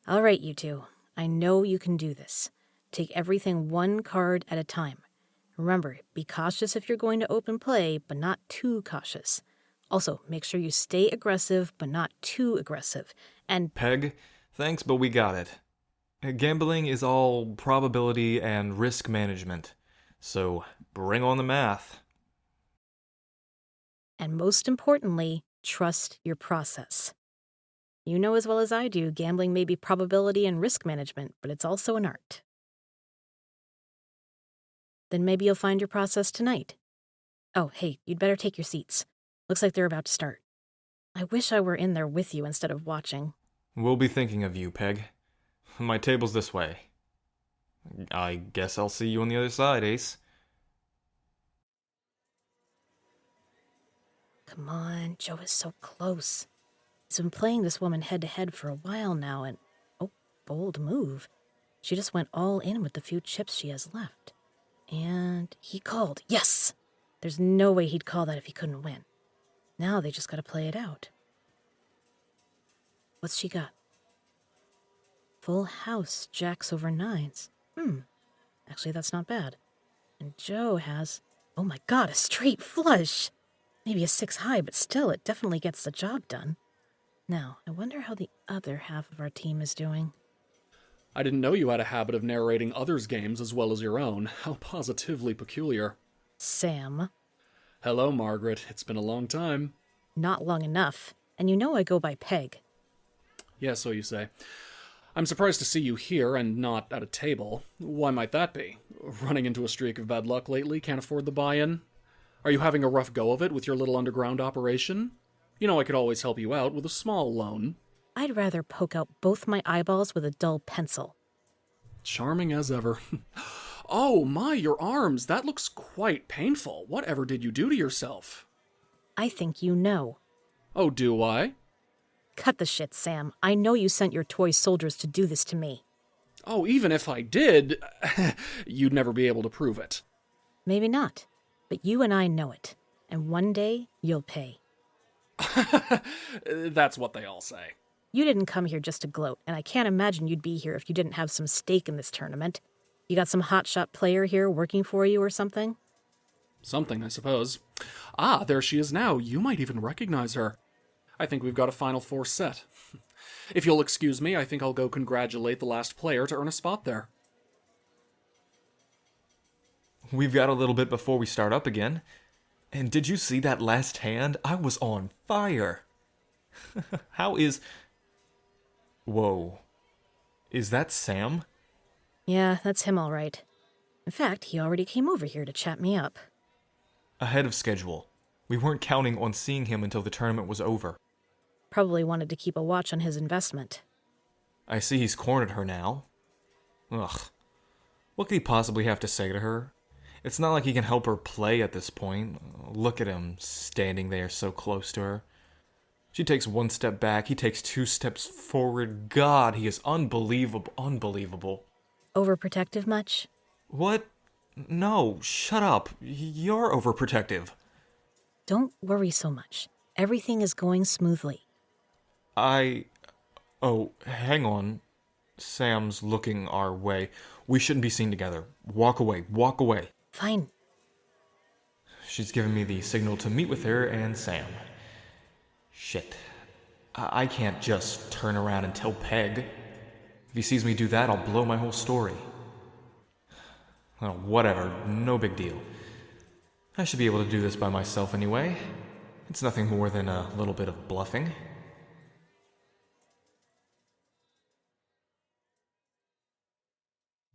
All right, you two. I know you can do this. Take everything one card at a time. Remember, be cautious if you're going to open play, but not too cautious. Also, make sure you stay aggressive, but not too aggressive. And Peg, thanks, but we got it. Gambling is all probability and risk management. So, bring on the math. most importantly, trust your process. You know as well as I do, gambling may be probability and risk management, but it's also an art. Then maybe you'll find your process tonight. Oh, hey, you'd better take your seats. Looks like they're about to start. I wish I were in there with you instead of watching. We'll be thinking of you, Peg. My table's this way. I guess I'll see you on the other side, Ace. Come on, Joe is so close. He's been playing this woman head-to-head for a while now, and oh, bold move. She just went all in with the few chips she has left. And he called. Yes! There's no way he'd call that if he couldn't win. Now they just gotta play it out. What's she got? Full house, jacks over nines. Actually, that's not bad. And Joe has, oh my god, a straight flush! Maybe a 6 high, but still, it definitely gets the job done. Now, I wonder how the other half of our team is doing. I didn't know you had a habit of narrating others' games as well as your own. How positively peculiar. Sam. Hello, Margaret. It's been a long time. Not long enough. And you know I go by Peg. Yeah, so you say. I'm surprised to see you here and not at a table. Why might that be? Running into a streak of bad luck lately? Can't afford the buy-in? Are you having a rough go of it with your little underground operation? You know I could always help you out with a small loan. I'd rather poke out both my eyeballs with a dull pencil. Charming as ever. Oh my, your arms. That looks quite painful. Whatever did you do to yourself? I think you know. Oh, do I? Cut the shit, Sam. I know you sent your toy soldiers to do this to me. Oh, even if I did, you'd never be able to prove it. Maybe not. But you and I know it. And one day, you'll pay. That's what they all say. You didn't come here just to gloat, and I can't imagine you'd be here if you didn't have some stake in this tournament. You got some hotshot player here working for you or something? Something, I suppose. Ah, there she is now. You might even recognize her. I think we've got a Final Four set. If you'll excuse me, I think I'll go congratulate the last player to earn a spot there. We've got a little bit before we start up again. And did you see that last hand? I was on fire. How is... Whoa. Is that Sam? Yeah, that's him all right. In fact, he already came over here to chat me up. Ahead of schedule. We weren't counting on seeing him until the tournament was over. Probably wanted to keep a watch on his investment. I see he's cornered her now. Ugh. What could he possibly have to say to her? It's not like he can help her play at this point. Look at him, standing there so close to her. She takes 1 step back, he takes 2 steps forward. God, he is unbelievable, unbelievable. Overprotective much? What? No, shut up. You're overprotective. Don't worry so much. Everything is going smoothly. Oh, hang on. Sam's looking our way. We shouldn't be seen together. Walk away, walk away. Fine. She's given me the signal to meet with her and Sam. Shit. I can't just turn around and tell Peg. If he sees me do that, I'll blow my whole story. Oh, whatever. No big deal. I should be able to do this by myself anyway. It's nothing more than a little bit of bluffing.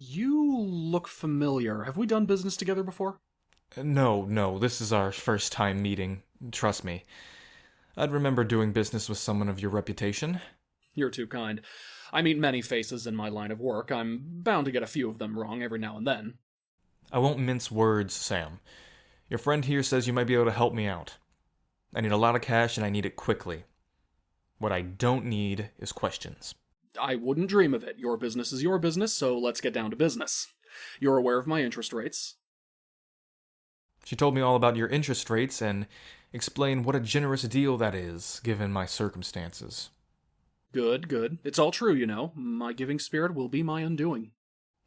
You look familiar. Have we done business together before? No, this is our first time meeting. Trust me. I'd remember doing business with someone of your reputation. You're too kind. I meet many faces in my line of work. I'm bound to get a few of them wrong every now and then. I won't mince words, Sam. Your friend here says you might be able to help me out. I need a lot of cash and I need it quickly. What I don't need is questions. I wouldn't dream of it. Your business is your business, so let's get down to business. You're aware of my interest rates. She told me all about your interest rates and explained what a generous deal that is, given my circumstances. Good, good. It's all true, you know. My giving spirit will be my undoing.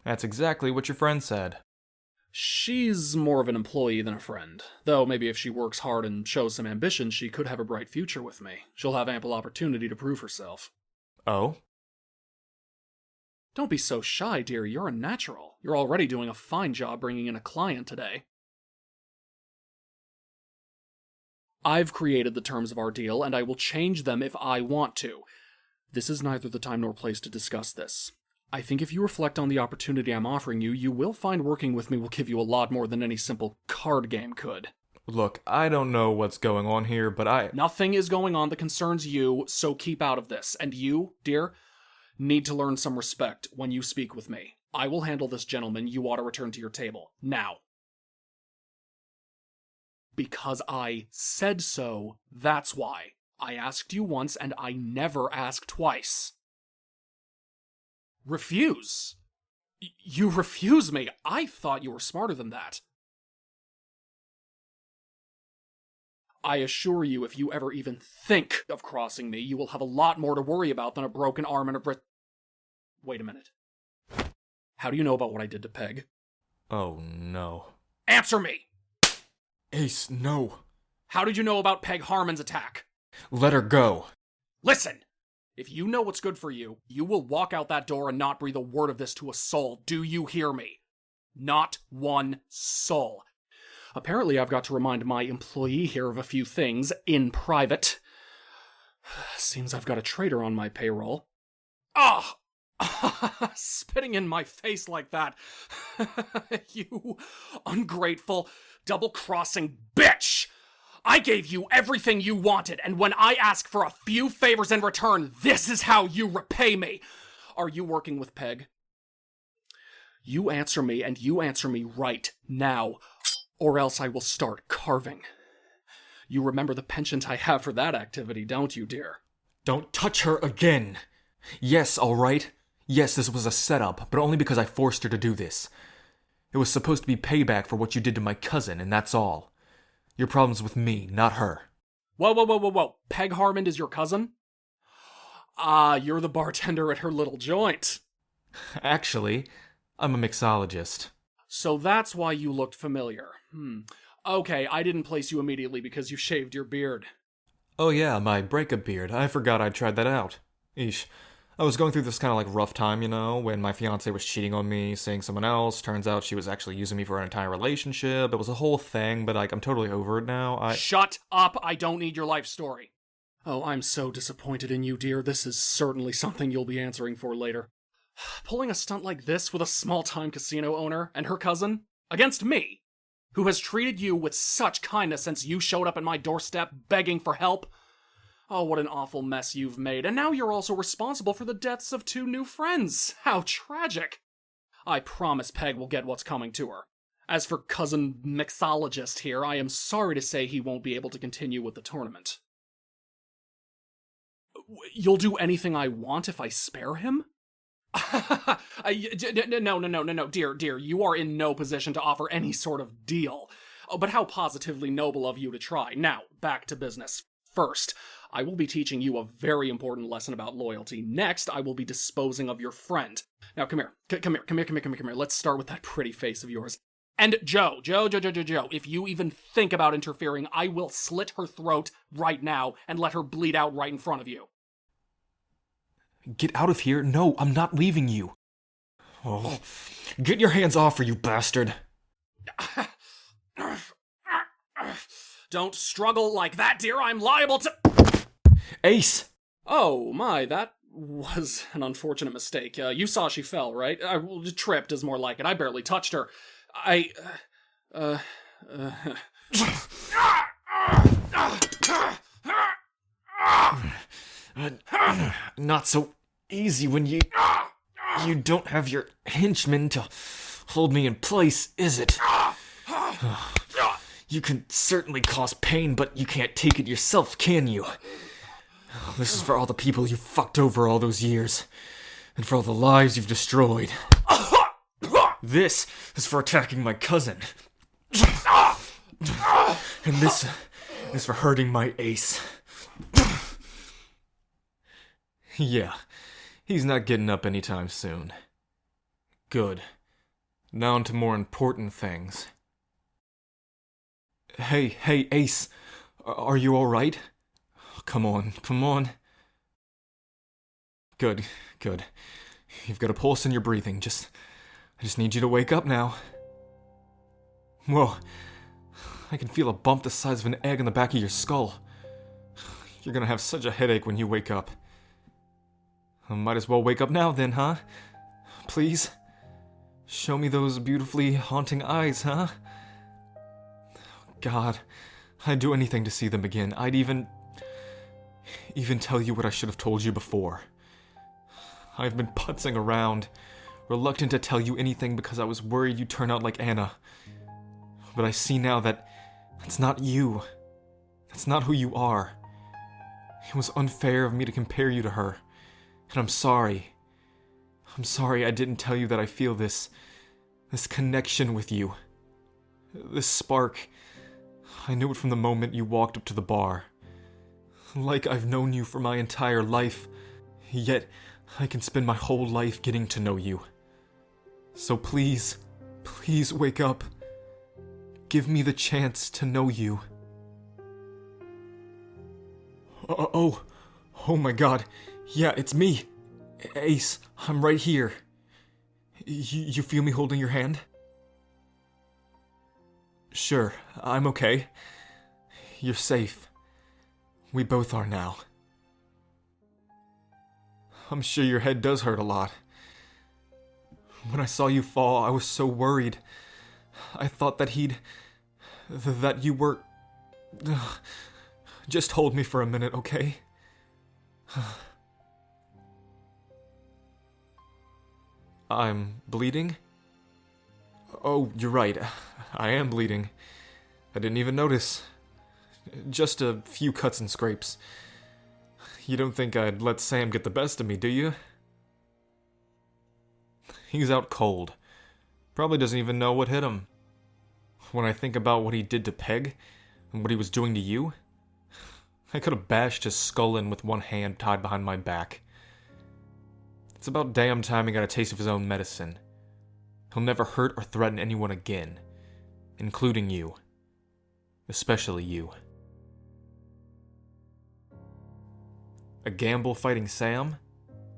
That's exactly what your friend said. She's more of an employee than a friend. Though maybe if she works hard and shows some ambition, she could have a bright future with me. She'll have ample opportunity to prove herself. Oh? Don't be so shy, dear. You're a natural. You're already doing a fine job bringing in a client today. I've created the terms of our deal, and I will change them if I want to. This is neither the time nor place to discuss this. I think if you reflect on the opportunity I'm offering you, you will find working with me will give you a lot more than any simple card game could. Look, I don't know what's going on here, but Nothing is going on that concerns you, so keep out of this. And you, dear, need to learn some respect when you speak with me. I will handle this, gentleman. You ought to return to your table. Now. Because I said so, that's why. I asked you once, and I never ask twice. Refuse? You refuse me? I thought you were smarter than that. I assure you, if you ever even think of crossing me, you will have a lot more to worry about than a broken arm and a Wait a minute. How do you know about what I did to Peg? Oh no. Answer me! Ace, no. How did you know about Peg Harmon's attack? Let her go. Listen! If you know what's good for you, you will walk out that door and not breathe a word of this to a soul. Do you hear me? Not one soul. Apparently, I've got to remind my employee here of a few things in private. Seems I've got a traitor on my payroll. Ah! Spitting in my face like that. You ungrateful, double-crossing bitch! I gave you everything you wanted, and when I ask for a few favors in return, this is how you repay me. Are you working with Peg? You answer me, and you answer me right now, or else I will start carving. You remember the penchant I have for that activity, don't you, dear? Don't touch her again. Yes, all right. Yes, this was a setup, but only because I forced her to do this. It was supposed to be payback for what you did to my cousin, and that's all. Your problem's with me, not her. Whoa. Peg Harmon is your cousin? Ah, you're the bartender at her little joint. Actually, I'm a mixologist. So that's why you looked familiar. Okay, I didn't place you immediately because you shaved your beard. Oh yeah, my breakup beard. I forgot I'd tried that out. Eesh. I was going through this kind of like rough time, you know, when my fiance was cheating on me, seeing someone else. Turns out she was actually using me for an entire relationship. It was a whole thing, but like I'm totally over it now. Shut up! I don't need your life story. Oh, I'm so disappointed in you, dear. This is certainly something you'll be answering for later. Pulling a stunt like this with a small-time casino owner and her cousin? Against me? Who has treated you with such kindness since you showed up at my doorstep begging for help? Oh, what an awful mess you've made, and now you're also responsible for the deaths of 2 new friends. How tragic. I promise Peg will get what's coming to her. As for cousin mixologist here, I am sorry to say he won't be able to continue with the tournament. You'll do anything I want if I spare him? No, dear, you are in no position to offer any sort of deal. Oh, but how positively noble of you to try. Now, back to business. First, I will be teaching you a very important lesson about loyalty. Next, I will be disposing of your friend. Now, come here. Come here. Let's start with that pretty face of yours. And Joe, if you even think about interfering, I will slit her throat right now and let her bleed out right in front of you. Get out of here. No, I'm not leaving you. Oh, get your hands off her, you bastard. Don't struggle like that, dear. I'm liable to... Ace! Oh, my, that was an unfortunate mistake. You saw she fell, right? Tripped is more like it. I barely touched her. Not so easy when you don't have your henchmen to hold me in place, is it? You can certainly cause pain, but you can't take it yourself, can you? This is for all the people you fucked over all those years, and for all the lives you've destroyed. This is for attacking my cousin. And this is for hurting my ace. Yeah, he's not getting up anytime soon. Good. Now on to more important things. Hey, Ace. Are you alright? Come on. Good. You've got a pulse and you're breathing. I just need you to wake up now. Whoa. I can feel a bump the size of an egg in the back of your skull. You're gonna have such a headache when you wake up. I might as well wake up now then, huh? Please? Show me those beautifully haunting eyes, huh? God, I'd do anything to see them again. I'd even tell you what I should have told you before. I've been putzing around, reluctant to tell you anything because I was worried you'd turn out like Anna. But I see now that that's not you. That's not who you are. It was unfair of me to compare you to her. And I'm sorry. I'm sorry I didn't tell you that I feel this connection with you. This spark. I knew it from the moment you walked up to the bar. Like I've known you for my entire life. Yet, I can spend my whole life getting to know you. So please wake up. Give me the chance to know you. Oh my God. Yeah, it's me. Ace, I'm right here. You feel me holding your hand? Sure, I'm okay. You're safe. We both are now. I'm sure your head does hurt a lot. When I saw you fall, I was so worried. I thought that that you were... Just hold me for a minute, okay? I'm bleeding? Oh, you're right. I am bleeding. I didn't even notice. Just a few cuts and scrapes. You don't think I'd let Sam get the best of me, do you? He's out cold. Probably doesn't even know what hit him. When I think about what he did to Peg, and what he was doing to you, I could have bashed his skull in with one hand tied behind my back. It's about damn time he got a taste of his own medicine. He'll never hurt or threaten anyone again, including you. Especially you. A gamble fighting Sam?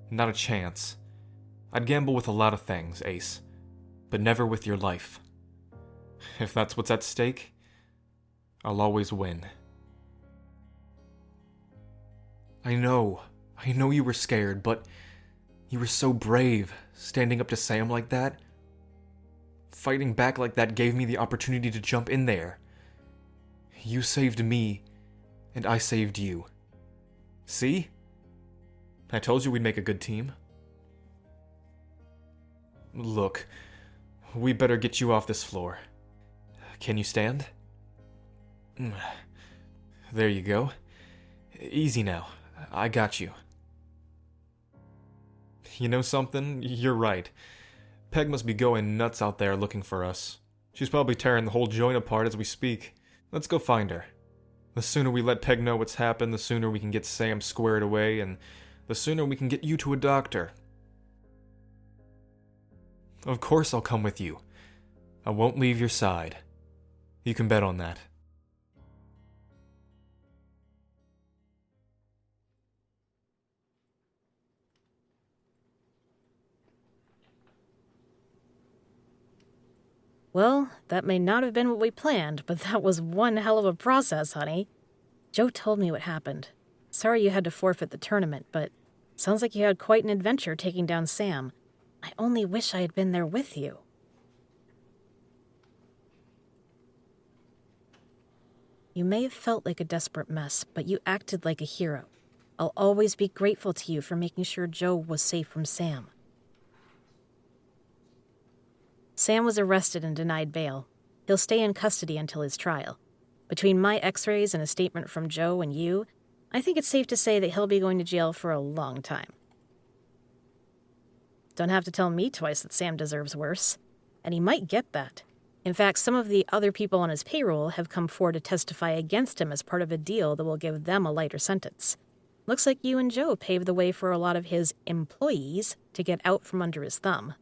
Not a chance. I'd gamble with a lot of things, Ace, but never with your life. If that's what's at stake, I'll always win. I know you were scared, but you were so brave, standing up to Sam like that. Fighting back like that gave me the opportunity to jump in there. You saved me, and I saved you. See? I told you we'd make a good team. Look, we better get you off this floor. Can you stand? There you go. Easy now. I got you. You know something? You're right. Peg must be going nuts out there looking for us. She's probably tearing the whole joint apart as we speak. Let's go find her. The sooner we let Peg know what's happened, the sooner we can get Sam squared away, and the sooner we can get you to a doctor. Of course I'll come with you. I won't leave your side. You can bet on that. Well, that may not have been what we planned, but that was one hell of a process, honey. Joe told me what happened. Sorry you had to forfeit the tournament, but sounds like you had quite an adventure taking down Sam. I only wish I had been there with you. You may have felt like a desperate mess, but you acted like a hero. I'll always be grateful to you for making sure Joe was safe from Sam. Sam was arrested and denied bail. He'll stay in custody until his trial. Between my x-rays and a statement from Joe and you, I think it's safe to say that he'll be going to jail for a long time. Don't have to tell me twice that Sam deserves worse. And he might get that. In fact, some of the other people on his payroll have come forward to testify against him as part of a deal that will give them a lighter sentence. Looks like you and Joe paved the way for a lot of his employees to get out from under his thumb.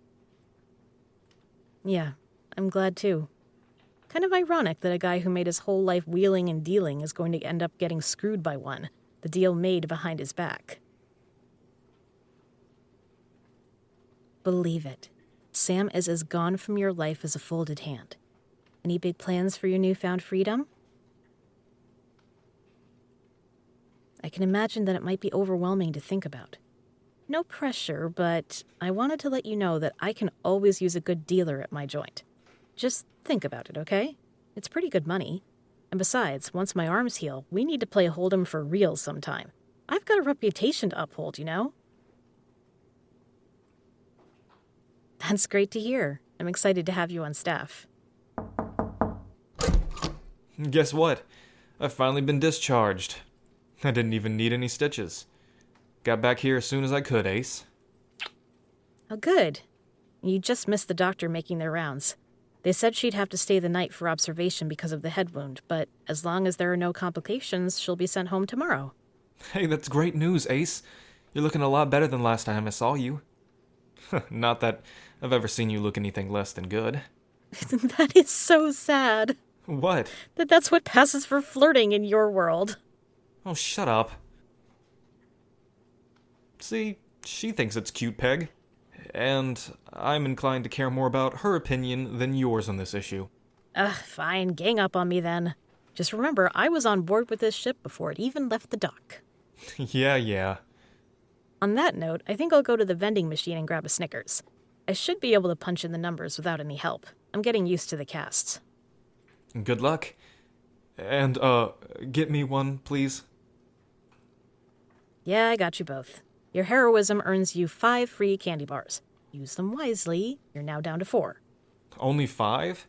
Yeah, I'm glad too. Kind of ironic that a guy who made his whole life wheeling and dealing is going to end up getting screwed by one, the deal made behind his back. Believe it, Sam is as gone from your life as a folded hand. Any big plans for your newfound freedom? I can imagine that it might be overwhelming to think about. No pressure, but I wanted to let you know that I can always use a good dealer at my joint. Just think about it, okay? It's pretty good money. And besides, once my arms heal, we need to play Hold'em for real sometime. I've got a reputation to uphold, you know? That's great to hear. I'm excited to have you on staff. Guess what? I've finally been discharged. I didn't even need any stitches. Got back here as soon as I could, Ace. Oh, good. You just missed the doctor making their rounds. They said she'd have to stay the night for observation because of the head wound, but as long as there are no complications, she'll be sent home tomorrow. Hey, that's great news, Ace. You're looking a lot better than last time I saw you. Not that I've ever seen you look anything less than good. That is so sad. What? That's what passes for flirting in your world. Oh, shut up. See, she thinks it's cute, Peg. And I'm inclined to care more about her opinion than yours on this issue. Fine, gang up on me then. Just remember, I was on board with this ship before it even left the dock. Yeah. On that note, I think I'll go to the vending machine and grab a Snickers. I should be able to punch in the numbers without any help. I'm getting used to the casts. Good luck. And, get me one, please. Yeah, I got you both. Your heroism earns you 5 free candy bars. Use them wisely. You're now down to 4. Only 5?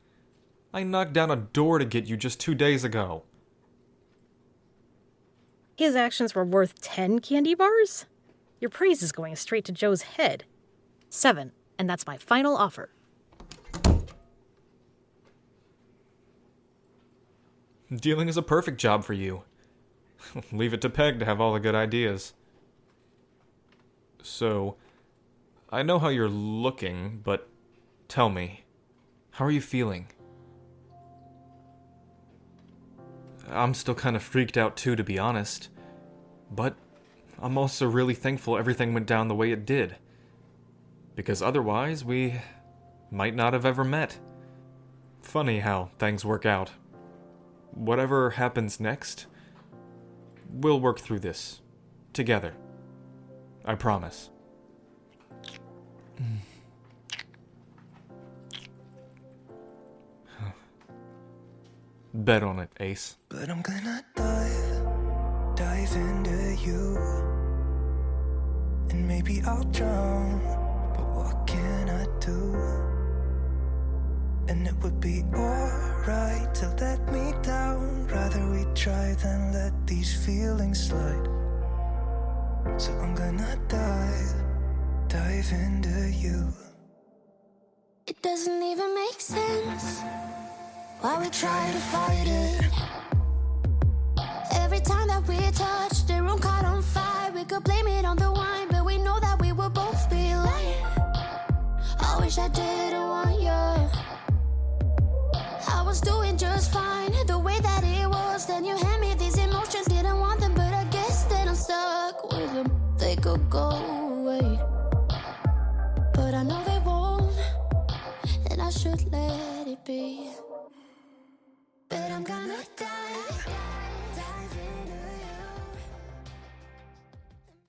I knocked down a door to get you just 2 days ago. His actions were worth 10 candy bars? Your praise is going straight to Joe's head. 7, and that's my final offer. Dealing is a perfect job for you. Leave it to Peg to have all the good ideas. So, I know how you're looking, but tell me, how are you feeling? I'm still kind of freaked out too, to be honest. But I'm also really thankful everything went down the way it did. Because otherwise, we might not have ever met. Funny how things work out. Whatever happens next, we'll work through this. Together. I promise. Bet on it, Ace. But I'm gonna dive into you. And maybe I'll drown, but what can I do? And it would be alright to let me down. Rather we try than let these feelings slide. So I'm gonna dive into you. It doesn't even make sense why we try to fight it. Every time that we touch, the room caught on fire. We could blame it on the wine, but we know that we will both be lying. I wish I didn't want you. I was doing just fine, the way that it was. Then you hand me these emotions, didn't want them, but I guess that I'm stuck with them. They could go away, but I know they won't, and I should let it be. But I'm gonna die.